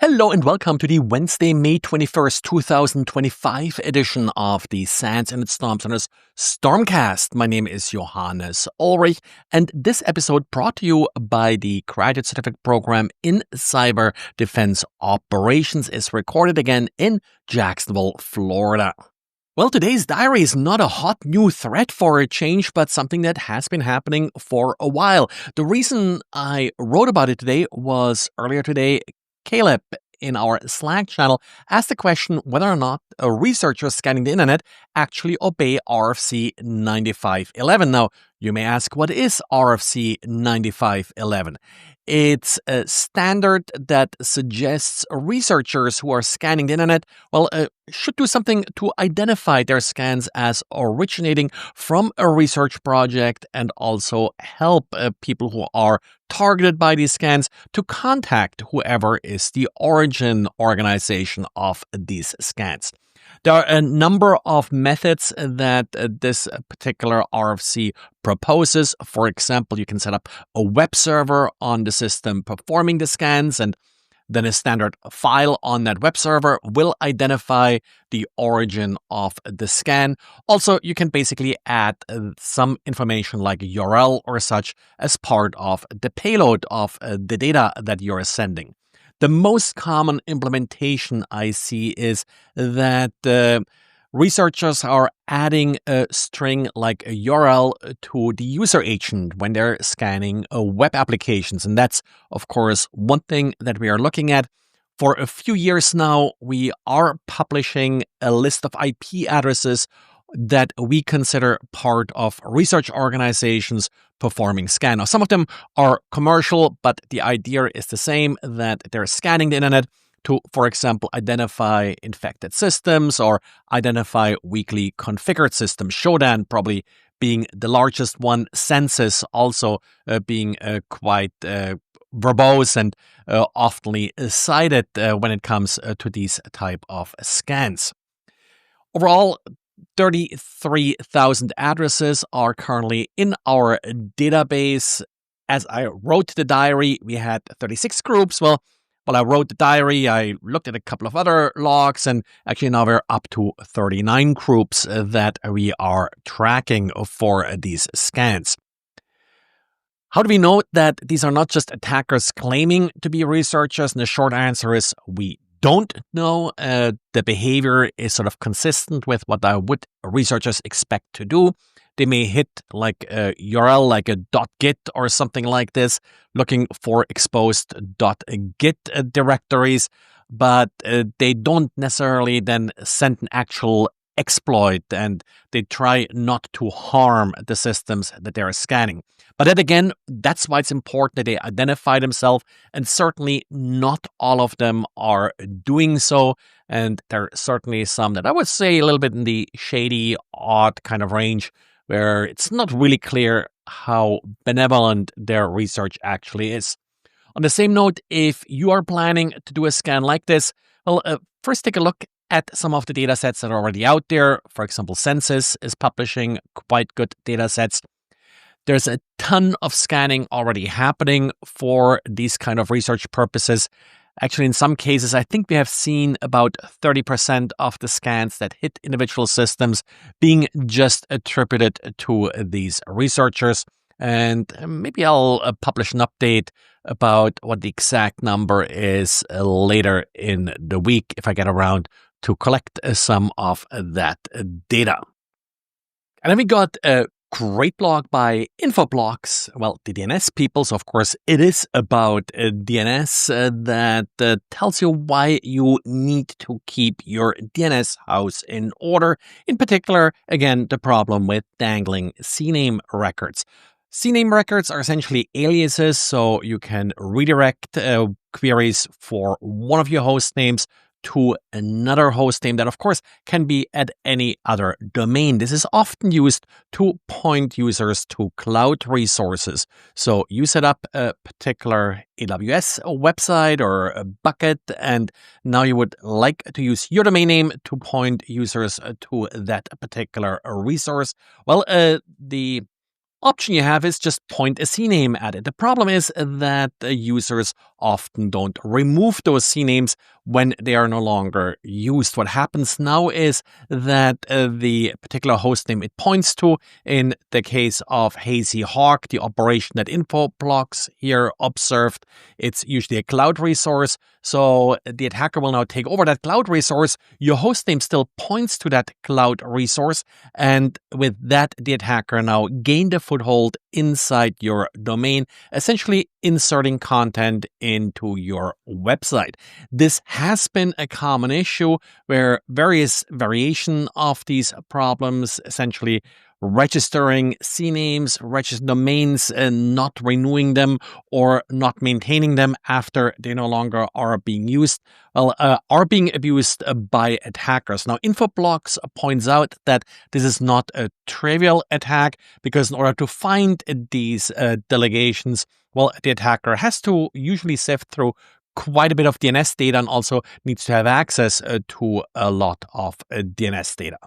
Hello and welcome to the Wednesday, May 21st, 2025 edition of the SANS and its Storm Center's Stormcast. My name is Johannes Ulrich, and this episode brought to you by the Graduate Certificate Program in Cyber Defense Operations is recorded again in Jacksonville, Florida. Well, today's diary is not a hot new threat for a change, but something that has been happening for a while. The reason I wrote about it today was earlier today, Caleb in our Slack channel asked the question whether or not researchers scanning the internet actually obey RFC 9511. Now, you may ask, what is RFC 9511? It's a standard that suggests researchers who are scanning the internet, should do something to identify their scans as originating from a research project and also help people who are targeted by these scans to contact whoever is the origin organization of these scans. There are a number of methods that this particular RFC proposes. For example, you can set up a web server on the system performing the scans, and then a standard file on that web server will identify the origin of the scan. Also, you can basically add some information like a URL or such as part of the payload of the data that you're sending. The most common implementation I see is that researchers are adding a string like a URL to the user agent when they're scanning web applications. And that's, of course, one thing that we are looking at. For a few years now, we are publishing a list of IP addresses that we consider part of research organizations performing scan. Now, some of them are commercial, but the idea is the same, that they're scanning the internet to, for example, identify infected systems or identify weakly configured systems. Shodan probably being the largest one, SANS also being quite verbose and often cited when it comes to these type of scans. Overall, 33,000 addresses are currently in our database. As I wrote the diary, we had 36 groups. While I wrote the diary, I looked at a couple of other logs, and actually now we're up to 39 groups that we are tracking for these scans. How do we know that these are not just attackers claiming to be researchers? And the short answer is we don't know. The behavior is sort of consistent with what researchers expect to do. They may hit like a URL like a .git or something like this, looking for exposed .git directories, but they don't necessarily then send an actual exploit, and they try not to harm the systems that they're scanning. But then again, that's why it's important that they identify themselves, and certainly not all of them are doing so. And there are certainly some that I would say a little bit in the shady, odd kind of range, where it's not really clear how benevolent their research actually is. On the same note, if you are planning to do a scan like this, first take a look at some of the data sets that are already out there. For example, Census is publishing quite good data sets. There's a ton of scanning already happening for these kind of research purposes. Actually, in some cases, I think we have seen about 30% of the scans that hit individual systems being just attributed to these researchers. And maybe I'll publish an update about what the exact number is later in the week if I get around to collect some of that data. And then we got a great blog by Infoblox, the DNS people. So, of course, it is about DNS that tells you why you need to keep your DNS house in order. In particular, again, the problem with Dangling CNAME records. CNAME records are essentially aliases, so you can redirect queries for one of your host names to another host name that, of course, can be at any other domain. This is often used to point users to cloud resources. So you set up a particular AWS website or a bucket, and now you would like to use your domain name to point users to that particular resource. The option you have is just point a CNAME at it. The problem is that users often don't remove those CNAMEs when they are no longer used. What happens now is that the particular hostname it points to, in the case of Hazy Hawk, the operation that info-blocks here observed, it's usually a cloud resource. So the attacker will now take over that cloud resource. Your hostname still points to that cloud resource. And with that, the attacker now gained a foothold inside your domain, essentially inserting content into your website. This has been a common issue where various variation of these problems, essentially registering CNAMEs, registering domains, and not renewing them or not maintaining them after they no longer are being used, are being abused by attackers. Now, Infoblox points out that this is not a trivial attack because in order to find these delegations, well, the attacker has to usually sift through quite a bit of DNS data and also needs to have access to a lot of DNS data.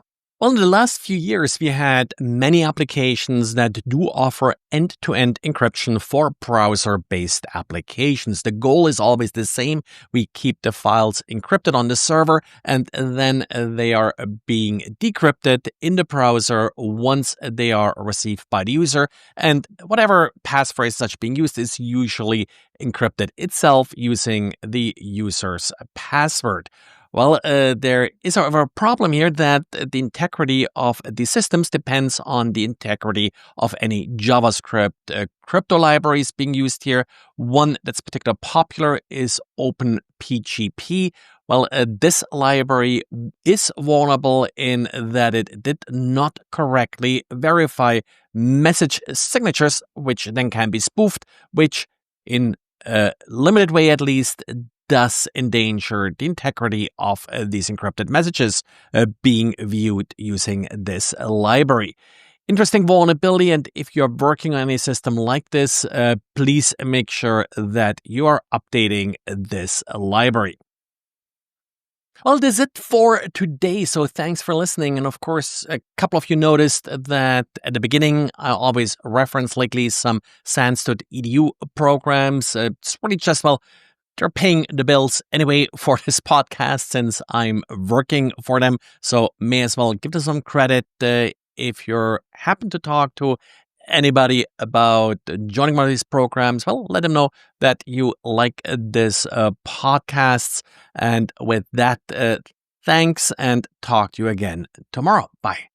Well, in the last few years, we had many applications that do offer end-to-end encryption for browser-based applications. The goal is always the same. We keep the files encrypted on the server, and then they are being decrypted in the browser once they are received by the user. And whatever passphrase such being used is usually encrypted itself using the user's password. Well, there is, however, a problem here that the integrity of the systems depends on the integrity of any JavaScript crypto libraries being used here. One that's particularly popular is OpenPGP. Well, this library is vulnerable in that it did not correctly verify message signatures, which then can be spoofed, which in a limited way at least does endanger the integrity of these encrypted messages being viewed using this library. Interesting vulnerability, and if you're working on a system like this, please make sure that you are updating this library. Well, that's it for today. So thanks for listening. And of course, a couple of you noticed that at the beginning, I always reference likely some SANS.edu programs. It's really just, well, they're paying the bills anyway for this podcast since I'm working for them. So may as well give them some credit. If you happen to talk to anybody about joining one of these programs, well, let them know that you like this podcasts. And with that, thanks and talk to you again tomorrow. Bye.